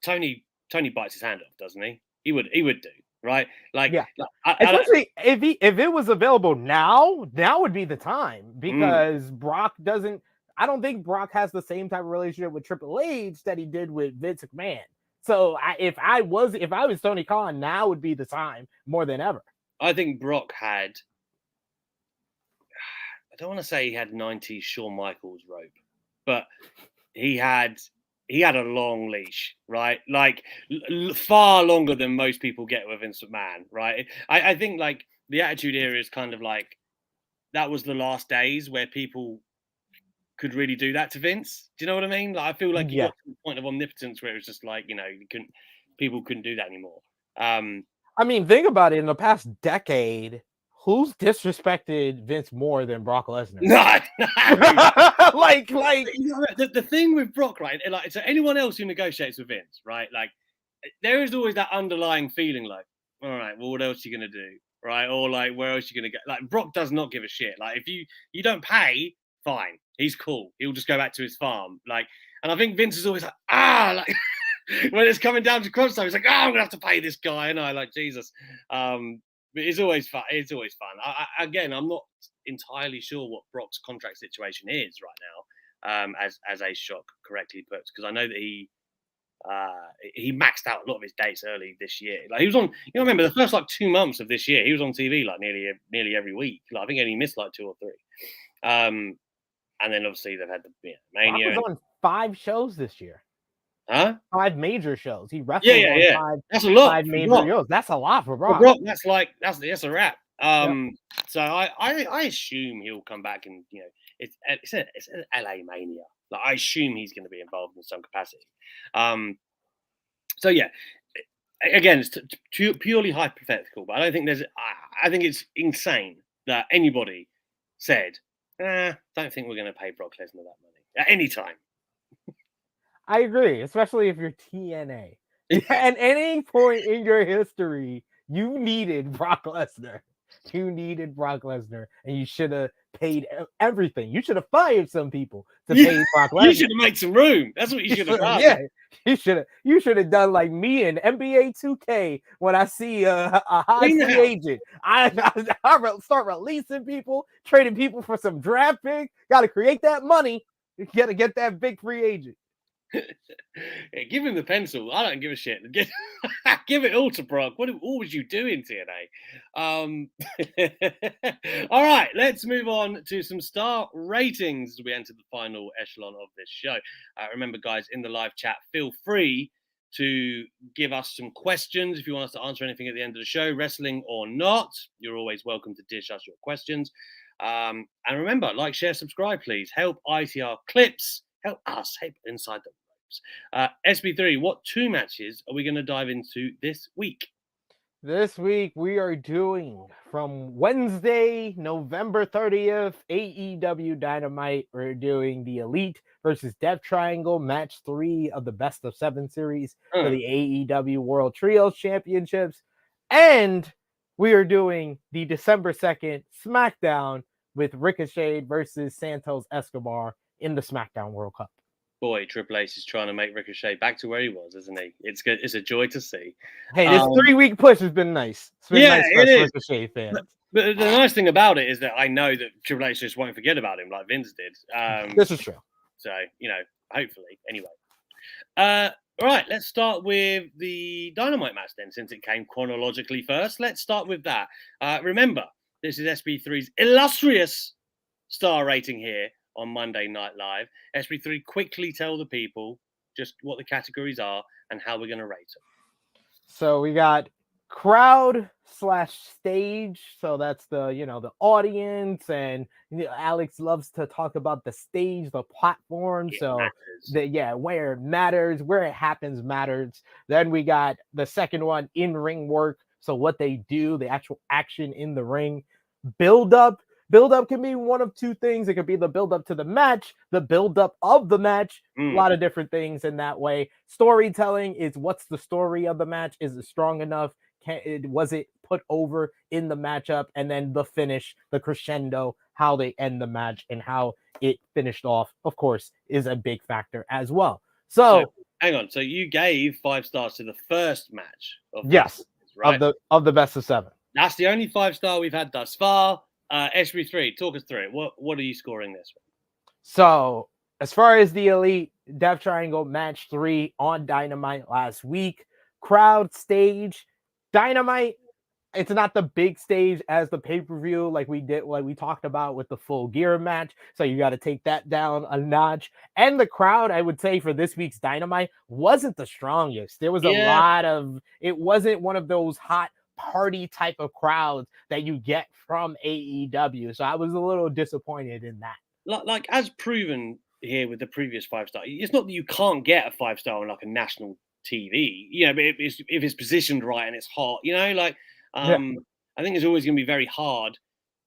Tony bites his hand off, doesn't he? He would do, right? Like, yeah. Especially if it was available now would be the time, because Brock doesn't. I don't think Brock has the same type of relationship with Triple H that he did with Vince McMahon. So if I was Tony Khan, now would be the time more than ever. I think Brock had, I don't want to say he had 90s Shawn Michaels rope, but he had a long leash, right? Like far longer than most people get with Vince McMahon, right? I think like the Attitude Era is kind of like, that was the last days where people could really do that to Vince. Do you know what I mean? Like, I feel like you got to the point of omnipotence where it was just like, people couldn't do that anymore. I mean, think about it. In the past decade, who's disrespected Vince more than Brock Lesnar? No. like the thing with Brock, right? Like, so anyone else who negotiates with Vince, right? Like, there is always that underlying feeling, like, all right, well, what else are you gonna do, right? Or like, where else are you gonna go? Like, Brock does not give a shit. Like, if you don't pay, fine, he's cool. He'll just go back to his farm. Like, and I think Vince is always like, like when it's coming down to crunch time, he's like, I'm gonna have to pay this guy, and I like Jesus. But it's always fun. It's always fun. Again, I'm not entirely sure what Brock's contract situation is right now, as Ace Shock correctly puts, because I know that he maxed out a lot of his dates early this year. Like, he was on, remember the first like 2 months of this year, he was on TV like nearly every week. Like, I think he only missed like 2 or 3. And then obviously they've had the Mania. He was on 5 shows this year. Huh? 5 major shows. He wrestled on 5. That's a lot. 5 major shows. That's a lot for Brock. That's a wrap. So I assume he'll come back, and it's an LA Mania. Like, I assume he's going to be involved in some capacity. So yeah, again, it's purely hypothetical, but I don't think I think it's insane that anybody said, don't think we're going to pay Brock Lesnar that money at any time. I agree, especially if you're TNA. At any point in your history, you needed Brock Lesnar. You needed Brock Lesnar, and you should have paid everything. You should have fired some people to pay Brock Lesnar. You should have made some room. That's what you should have done. Yeah, you should have done like me in NBA 2K when I see a high free agent. I start releasing people, trading people for some draft pick. Got to create that money. You got to get that big free agent. Yeah, give him the pencil. I don't give a shit. Give it all to Brock. What was you doing, TNA? All right, let's move on to some star ratings as we enter the final echelon of this show. Remember, guys, in the live chat, feel free to give us some questions if you want us to answer anything at the end of the show, wrestling or not. You're always welcome to dish us your questions. And remember, like, share, subscribe, please. Help ITR Clips. Help us. Help Inside the Ropes. SP3, what 2 matches are we going to dive into this week? This week, we are doing from Wednesday, November 30th, AEW Dynamite. We're doing the Elite versus Death Triangle, match 3 of the Best of 7 series for the AEW World Trios Championships. And we are doing the December 2nd SmackDown with Ricochet versus Santos Escobar in the SmackDown World Cup. Boy, Triple H is trying to make Ricochet back to where he was, isn't he? It's good. It's a joy to see. Hey, this 3-week push has been nice. It's been nice for us Ricochet fans. But the nice thing about it is that I know that Triple H just won't forget about him like Vince did. This is true. So, hopefully. Anyway. All right, let's start with the Dynamite match then, since it came chronologically first. Let's start with that. Remember, this is SP3's illustrious star rating here on Monday Night Live. SP3, quickly tell the people just what the categories are and how we're going to rate them. So we got crowd/stage. So that's the audience, and Alex loves to talk about the stage, the platform. Where it matters, where it happens matters. Then we got the second one, in-ring work. So what they do, the actual action in the ring. Build up can be one of two things. It could be the build up to the match, the build up of the match, a lot of different things in that way. Storytelling is what's the story of the match? Is it strong enough? Was it put over in the matchup? And then the finish, the crescendo, how they end the match and how it finished off, of course, is a big factor as well. So hang on. So you gave 5 stars to the first match of yes, right? of the best of 7. That's the only 5-star we've had thus far. SP3, talk us through it. What are you scoring this one? So as far as the Elite Death Triangle match 3 on Dynamite last week, crowd stage, Dynamite, it's not the big stage as the pay-per-view like we talked about with the Full Gear match. So you got to take that down a notch. And the crowd, I would say, for this week's Dynamite wasn't the strongest. There was it wasn't one of those hot party type of crowds that you get from AEW. So I was a little disappointed in that. Like as proven here with the previous 5-star, it's not that you can't get a 5-star on like a national TV, but if it's positioned right and it's hot, I think it's always going to be very hard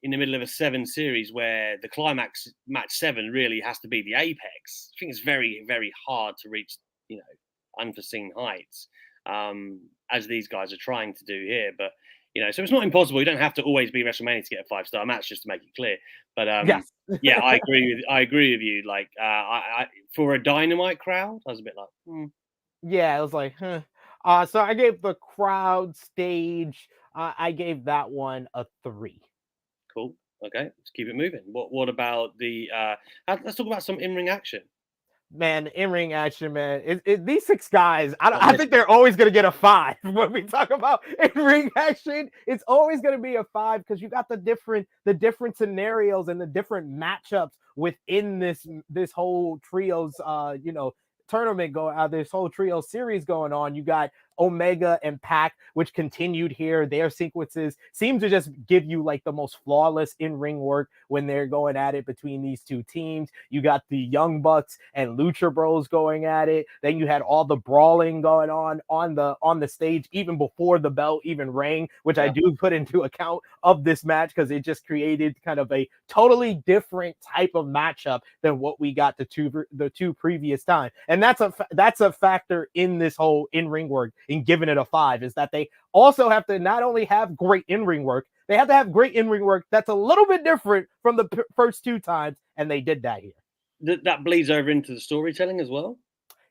in the middle of a 7 series where the climax match 7 really has to be the apex. I think it's very, very hard to reach, unforeseen heights, as these guys are trying to do here. But, so it's not impossible. You don't have to always be WrestleMania to get a 5-star match, just to make it clear. But yes. Yeah, I agree with you. Like, I for a Dynamite crowd, I was a bit like, Yeah, it was like, huh. So I gave the crowd stage, I gave that one a 3. Cool. Okay, let's keep it moving. What about the? Let's talk about some in-ring action. Man, in-ring action, man. These 6 guys, I think they're always going to get a 5 when we talk about in-ring action. It's always going to be a 5 because you got the different scenarios and the different matchups within this whole trios, tournament this whole trio series going on. You got Omega and Pac, which continued here. Their sequences seem to just give you like the most flawless in-ring work when they're going at it between these two teams. You got the Young Bucks and Lucha Bros going at it. Then you had all the brawling going on the stage even before the bell even rang, which I do put into account of this match because it just created kind of a totally different type of matchup than what we got the two previous times. And that's a factor in this whole in-ring work in giving it a 5, is that they also have to not only have great in-ring work, they have to have great in-ring work that's a little bit different from the first 2 times, and they did that here. That bleeds over into the storytelling as well?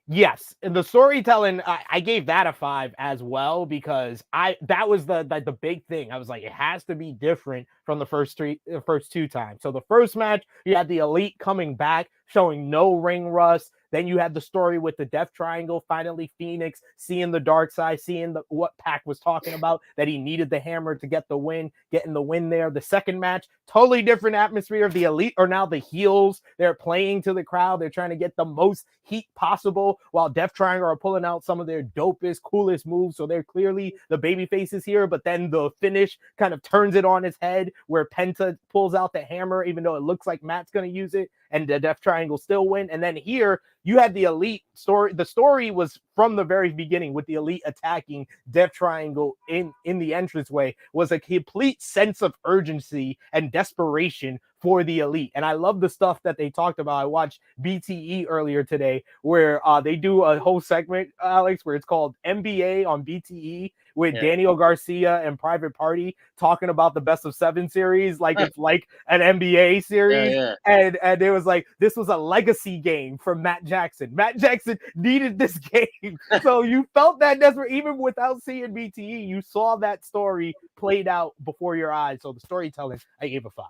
Yes, and the storytelling, I gave that a 5 as well because that was the big thing. I was like, it has to be different from the first 2 times. So the first match, you had the Elite coming back, showing no ring rust. Then you had the story with the Death Triangle, finally Phoenix seeing the dark side, seeing what Pac was talking about, that he needed the hammer to get the win, getting the win there. The second match, totally different atmosphere. The Elite are now the heels. They're playing to the crowd. They're trying to get the most heat possible while Death Triangle are pulling out some of their dopest, coolest moves. So they're clearly the baby faces here. But then the finish kind of turns it on its head where Penta pulls out the hammer, even though it looks like Matt's going to use it, and the Death Triangle still win. And then here, you had the Elite story. The story was from the very beginning with the Elite attacking Death Triangle in the entranceway, was a complete sense of urgency and desperation for the Elite. And I love the stuff that they talked about. I watched BTE earlier today where they do a whole segment, Alex, where it's called NBA on BTE with Daniel Garcia and Private Party talking about the best of 7 series like it's like an NBA series. And it was like, this was a legacy game for Matt Jackson. Matt Jackson needed this game. So you felt that desperate, even without seeing BTE, you saw that story played out before your eyes. So the storytelling, I gave a 5.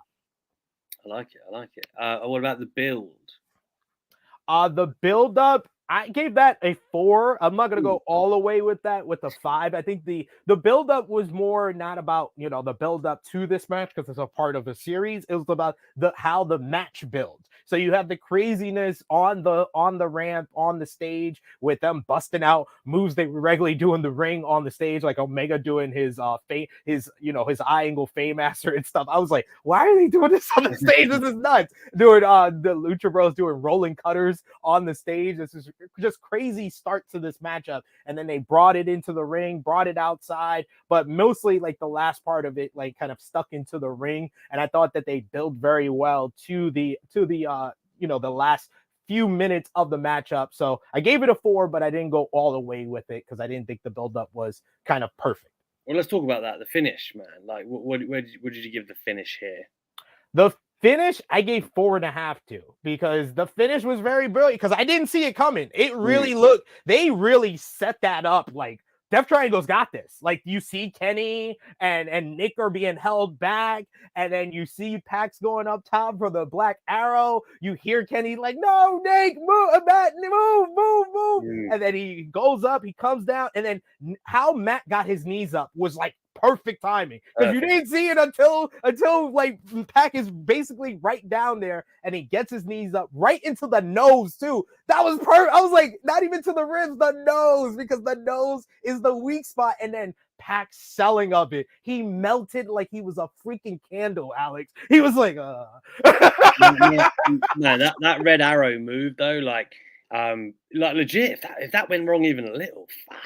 I like it. What about the build? The build up, I gave that a 4. I'm not gonna go all the way with that with a 5. I think the build up was more not about the build up to this match because it's a part of a series. It was about how the match builds. So you have the craziness on the ramp, on the stage, with them busting out moves they regularly do in the ring on the stage, like Omega doing his his eye angle Fame Master and stuff. I was like, why are they doing this on the stage? This is nuts. Doing the Lucha Bros doing rolling cutters on the stage. This is just crazy start to this matchup. And then they brought it into the ring, brought it outside, but mostly like the last part of it, like kind of stuck into the ring. And I thought that they built very well to the last few minutes of the matchup. So I gave it a 4, but I didn't go all the way with it because I didn't think the buildup was kind of perfect. Well, let's talk about that. The finish, man. Like, what did you give the finish here? The finish, I gave 4.5 to, because the finish was very brilliant because I didn't see it coming. It really looked, they really set that up like Death Triangle's got this. Like you see Kenny and Nick are being held back, and then you see Pax going up top for the Black Arrow. You hear Kenny like, "No, Nick, move, Matt, move," and then he goes up, he comes down, and then how Matt got his knees up was like perfect timing because you didn't see it until like Pac is basically right down there and he gets his knees up right into the nose too. That was perfect. I was like, not even to the ribs, the nose, because the nose is the weak spot. And then Pac's selling of it. He melted like he was a freaking candle, Alex. He was like, No, that Red Arrow move though, like legit, if that went wrong even a little, fuck.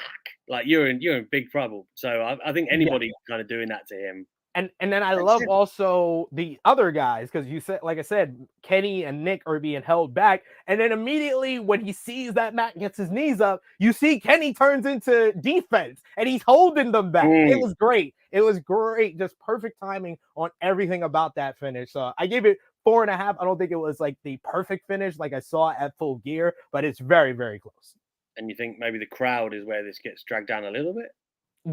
Like you're in big trouble. So I think anybody kind of doing that to him. And then I love also the other guys because you said, like I said, Kenny and Nick are being held back, and then immediately when he sees that Matt gets his knees up, you see Kenny turns into defense and he's holding them back. It was great. It was great. Just perfect timing on everything about that finish. So I gave it 4.5. I don't think it was like the perfect finish like I saw at Full Gear, but it's very, very close. And you think maybe the crowd is where this gets dragged down a little bit?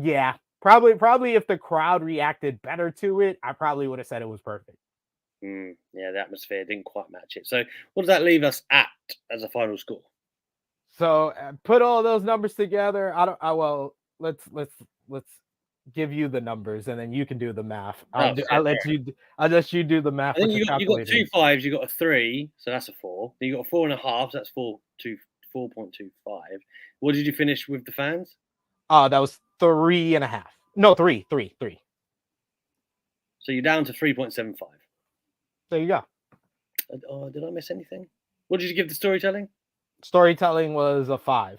Yeah, probably if the crowd reacted better to it, I probably would have said it was perfect. Yeah, the atmosphere didn't quite match it. So what does that leave us at as a final score? So put all those numbers together. Let's give you the numbers and then you can do the math. I'll let you do the math. I think you got 2 5s, you got a 3, so that's a 4. Then you got a 4.5, so that's 4.25. What did you finish with the fans? That was 3.5. No, 3. So you're down to 3.75. There you go. Did I miss anything? What did you give the storytelling? Storytelling was a 5.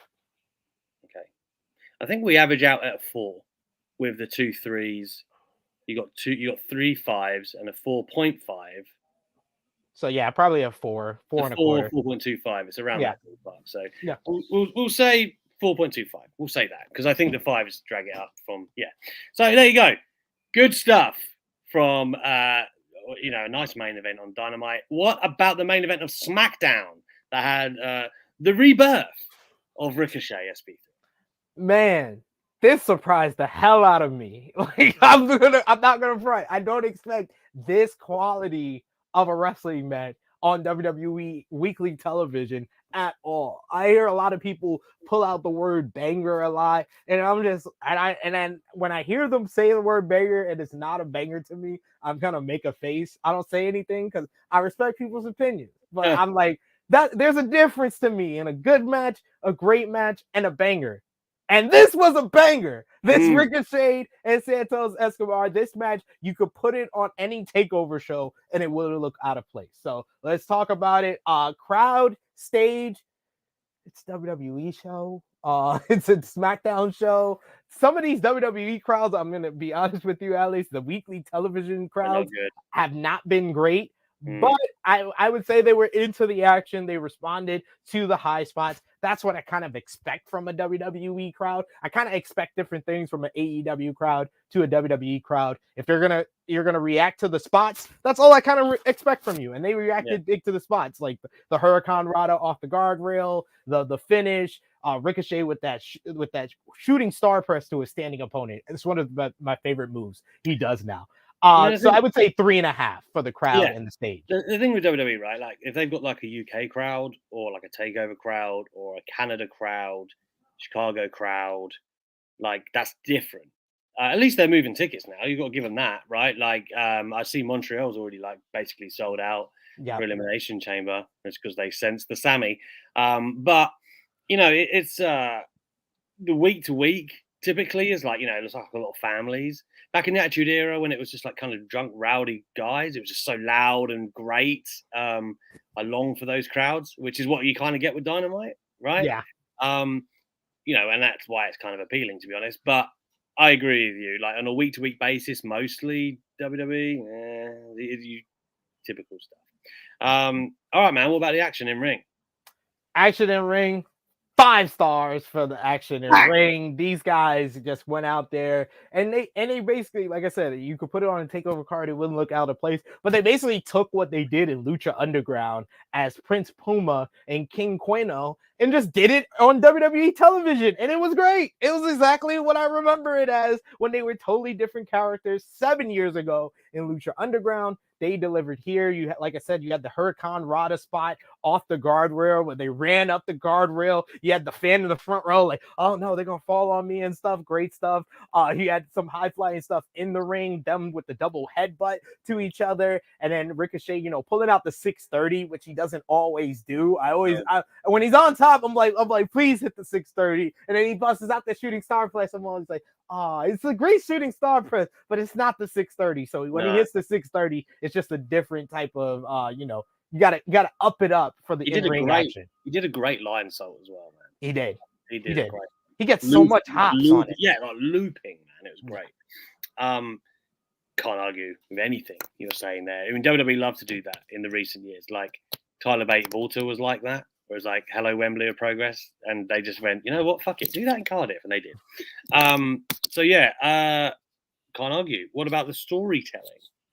Okay. I think we average out at a 4 with the 2 3s. You got 3 5s and a 4.5. So yeah, probably a 4, 4.25. 4.25. It's around that ballpark. So yeah, we'll say 4.25. We'll say that because I think the 5s drag it up from So there you go. Good stuff from a nice main event on Dynamite. What about the main event of SmackDown that had the rebirth of Ricochet SP3? Man, this surprised the hell out of me. Like I'm not gonna front. I don't expect this quality of a wrestling match on WWE weekly television at all. I hear a lot of people pull out the word banger a lot, and and then when I hear them say the word banger and it's not a banger to me, I'm gonna make a face. I don't say anything because I respect people's opinions, but I'm like that. There's a difference to me in a good match, a great match, and a banger. And this was a banger. This Ricochet and Santos Escobar, this match, you could put it on any takeover show and it wouldn't look out of place. So let's talk about it. Crowd, stage, it's WWE show. It's a SmackDown show. Some of these WWE crowds, I'm gonna be honest with you, at least the weekly television crowds have not been great. But I would say they were into the action. They responded to the high spots. That's what I kind of expect from a WWE crowd. I kind of expect different things from an AEW crowd to a WWE crowd. If you're gonna react to the spots, that's all I kind of expect from you. And they reacted big to the spots, like the Hurricane Rana off the guardrail, the finish, Ricochet with that shooting star press to a standing opponent. It's one of my favorite moves he does now. So I would say 3.5 for the crowd and the stage. The thing with WWE, right? Like if they've got like a UK crowd or like a takeover crowd or a Canada crowd, Chicago crowd, like that's different. At least they're moving tickets now. You've got to give them that, right? Like I see Montreal's already like basically sold out for Elimination Chamber. It's because they sensed the Sammy. But you know, it's the week to week typically is like, you know, there's like a lot of families. Back in the Attitude Era, when it was just like kind of drunk, rowdy guys, it was just so loud and great. I long for those crowds, which is what you kind of get with Dynamite, right? Yeah. You know, and that's why it's kind of appealing, to be honest. But I agree with you. Like on a week to week basis, mostly WWE, typical stuff. All right, man. What about the action in ring? Action in ring. 5 stars for the action in ring. These guys just went out there and they basically, like I said, you could put it on a takeover card, it wouldn't look out of place. But they basically took what they did in Lucha Underground as Prince Puma and King Cuerno and just did it on WWE television. And it was great. It was exactly what I remember it as when they were totally different characters 7 years ago in Lucha Underground. They delivered here. You had, like I said, you had the Hurricane Rana spot off the guardrail where they ran up the guardrail. You had the fan in the front row, like, oh no, they're gonna fall on me and stuff. Great stuff. He had some high flying stuff in the ring, them with the double headbutt to each other, and then Ricochet, you know, pulling out the 630, which he doesn't always do. When he's on top, I'm like, please hit the 630, and then he busts out the shooting star press. I'm always like, it's a great shooting star press, but it's not the 630. So when he hits the 630, it's just a different type of, you know, you gotta up it up for the in-ring action. He did a great line salt as well, man. He did. He did. Great. He gets so much hops on it. Yeah, like looping, man. It was great. Can't argue with anything you're saying there. I mean, WWE love to do that in the recent years. Like Tyler Bate Walter was like that. Where it was like, hello, Wembley of Progress. And they just went, you know what, fuck it, do that in Cardiff. And they did. So, yeah, can't argue. What about the storytelling?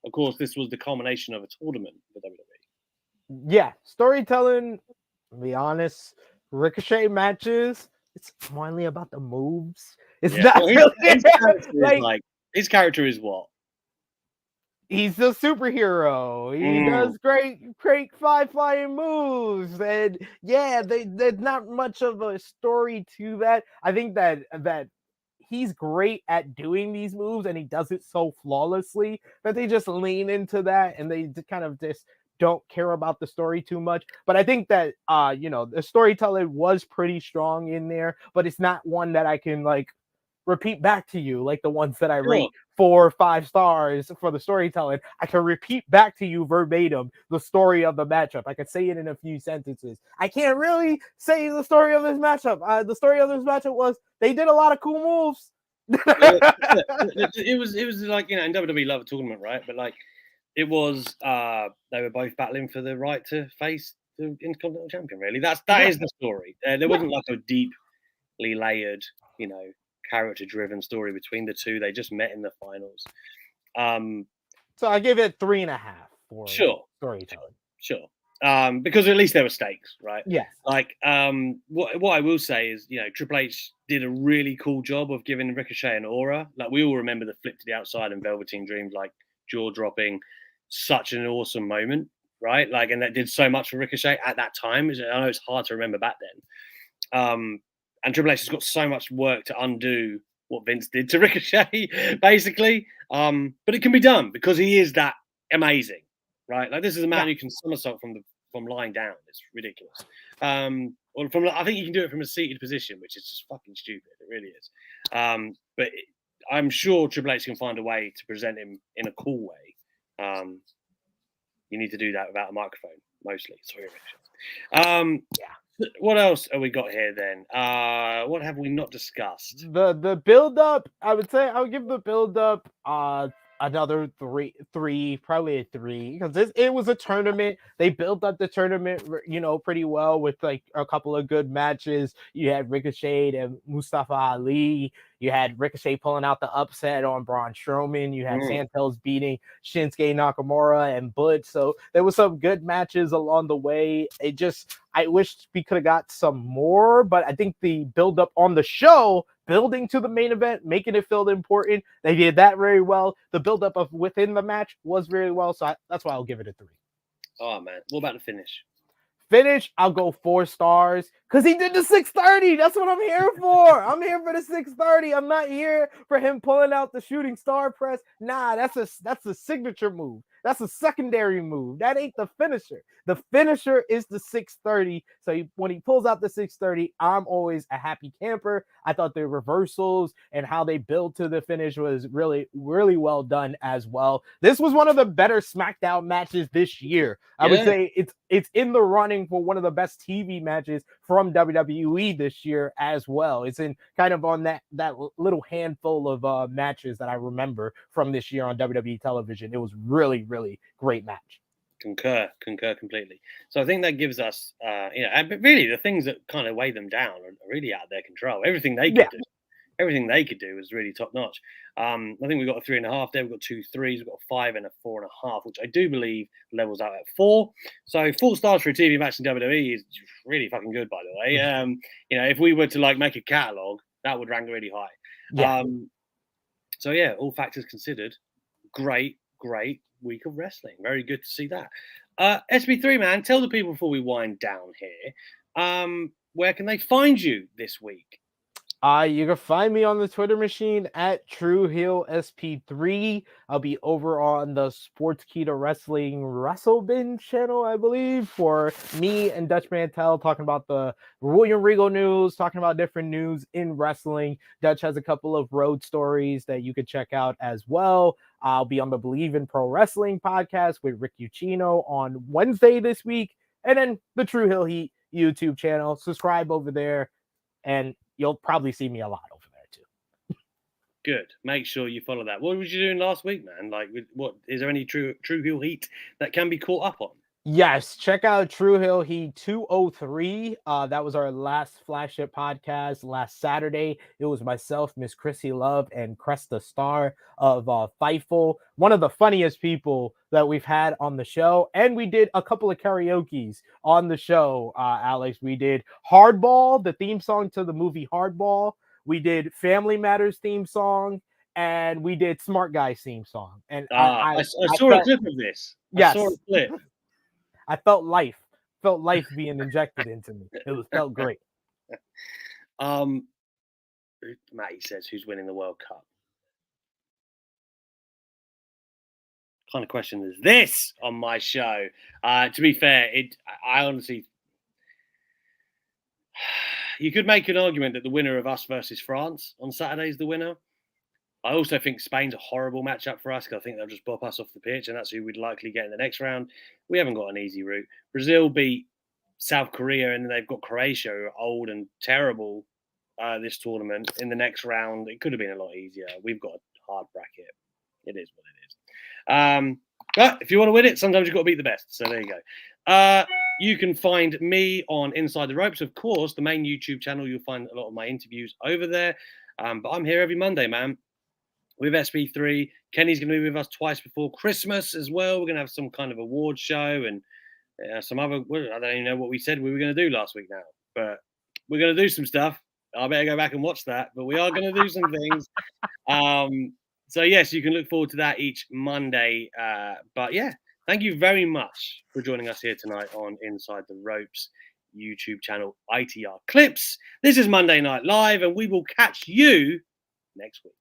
Of course, this was the culmination of a tournament for WWE. Yeah, storytelling, to be honest, Ricochet matches, it's mainly about the moves. It's not really, his character is what? He's a superhero. He does great fly flying moves, and yeah, there's not much of a story to that. I think that he's great at doing these moves, and he does it so flawlessly that they just lean into that, and they kind of just don't care about the story too much. But I think that you know, the storytelling was pretty strong in there, but it's not one that I can like repeat back to you like the ones that I rate 4 or 5 stars for the storytelling. I can repeat back to you verbatim the story of the matchup. I could say it in a few sentences. I can't really say the story of this matchup. The story of this matchup was they did a lot of cool moves. It was like, you know, in WWE love a tournament, right? But like it was they were both battling for the right to face the Intercontinental Champion, really. That is the story. There wasn't like a deeply layered, you know, character-driven story between the two. They just met in the finals. So I give it 3.5 for storytelling. Sure. Because at least there were stakes, right? Yeah. Like, what I will say is, you know, Triple H did a really cool job of giving Ricochet an aura. Like, we all remember the flip to the outside and Velveteen Dreams, like jaw-dropping, such an awesome moment, right? Like, and that did so much for Ricochet at that time. I know it's hard to remember back then. And Triple H has got so much work to undo what Vince did to Ricochet, basically. But it can be done because he is that amazing, right? Like, this is a man who can somersault from lying down. It's ridiculous. Or I think you can do it from a seated position, which is just fucking stupid. It really is. But I'm sure Triple H can find a way to present him in a cool way. You need to do that without a microphone, mostly. Sorry, Ricochet. What else have we got here then? What have we not discussed? The build up, I would say I would give the build up another three, probably a three, because it was a tournament. They built up the tournament, pretty well with like a couple of good matches. You had Ricochet and Mustafa Ali. You had Ricochet pulling out the upset on Braun Strowman. You had Santos beating Shinsuke Nakamura and Butch. So there was some good matches along the way. I wish we could have got some more, but I think the build up on the show, building to the main event, making it feel important, they did that very well. The build up of within the match was very well. So that's why I'll give it a 3. Oh man, what about the finish? Finish, I'll go 4 stars because he did the 630. That's what I'm here for. I'm here for the 630. I'm not here for him pulling out the shooting star press. Nah, that's a signature move. That's a secondary move. That ain't the finisher. The finisher is the 630. So when he pulls out the 630, I'm always a happy camper. I thought the reversals and how they built to the finish was really, really well done as well. This was one of the better SmackDown matches this year. I would say it's in the running for one of the best TV matches from WWE this year as well. It's in kind of on that little handful of matches that I remember from this year on WWE television. It was really, really great match. Concur completely. So I think that gives us, but really the things that kind of weigh them down are really out of their control. Everything they could do was really top notch. I think we've got a 3.5 there. We've got 2 3s. We've got a 5 and a 4.5, which I do believe levels out at 4. So 4 stars for a TV match in WWE is really fucking good, by the way. If we were to like make a catalog, that would rank really high. Yeah. So yeah, all factors considered, great week of wrestling. Very good to see that. SP3, man, tell the people before we wind down here, where can they find you this week? You can find me on the Twitter machine at TrueHeelSP3. I'll be over on the Sportskeeda Wrestling WrestleBin channel, I believe, for me and Dutch Mantel talking about the William Regal news, talking about different news in wrestling. Dutch has a couple of road stories that you could check out as well. I'll be on the Believe in Pro Wrestling podcast with Rick Ucchino on Wednesday this week, and then the True Heel Heat YouTube channel. Subscribe over there, and you'll probably see me a lot over there too. Good. Make sure you follow that. What was you doing last week, man? Like, what is there any True Heel Heat that can be caught up on? Yes, check out True Heel Heat 203. That was our last flagship podcast last Saturday. It was myself, Miss Chrissy Love, and Cresta Star of Fightful. One of the funniest people that we've had on the show. And we did a couple of karaokes on the show, Alex. We did Hardball, the theme song to the movie Hardball. We did Family Matters theme song. And we did Smart Guys theme song. And I saw a clip of this. Yes. I saw a clip. I felt life being injected into me. It felt great. Matty says, who's winning the World Cup? What kind of question is this on my show? To be fair, I honestly, you could make an argument that the winner of us versus France on Saturday is the winner. I also think Spain's a horrible matchup for us because I think they'll just bop us off the pitch, and that's who we'd likely get in the next round. We haven't got an easy route. Brazil beat South Korea, and then they've got Croatia, who are old and terrible this tournament. In the next round, it could have been a lot easier. We've got a hard bracket. It is what it is. But if you want to win it, sometimes you've got to beat the best. So there you go. You can find me on Inside the Ropes, of course, the main YouTube channel. You'll find a lot of my interviews over there. But I'm here every Monday, man, with SP3. Kenny's going to be with us twice before Christmas as well. We're going to have some kind of award show and some other, I don't even know what we said we were going to do last week now, but we're going to do some stuff. I better go back and watch that, but we are going to do some things. So yes, you can look forward to that each Monday. But yeah, thank you very much for joining us here tonight on Inside the Ropes YouTube channel, ITR Clips. This is Monday Night Live, and we will catch you next week.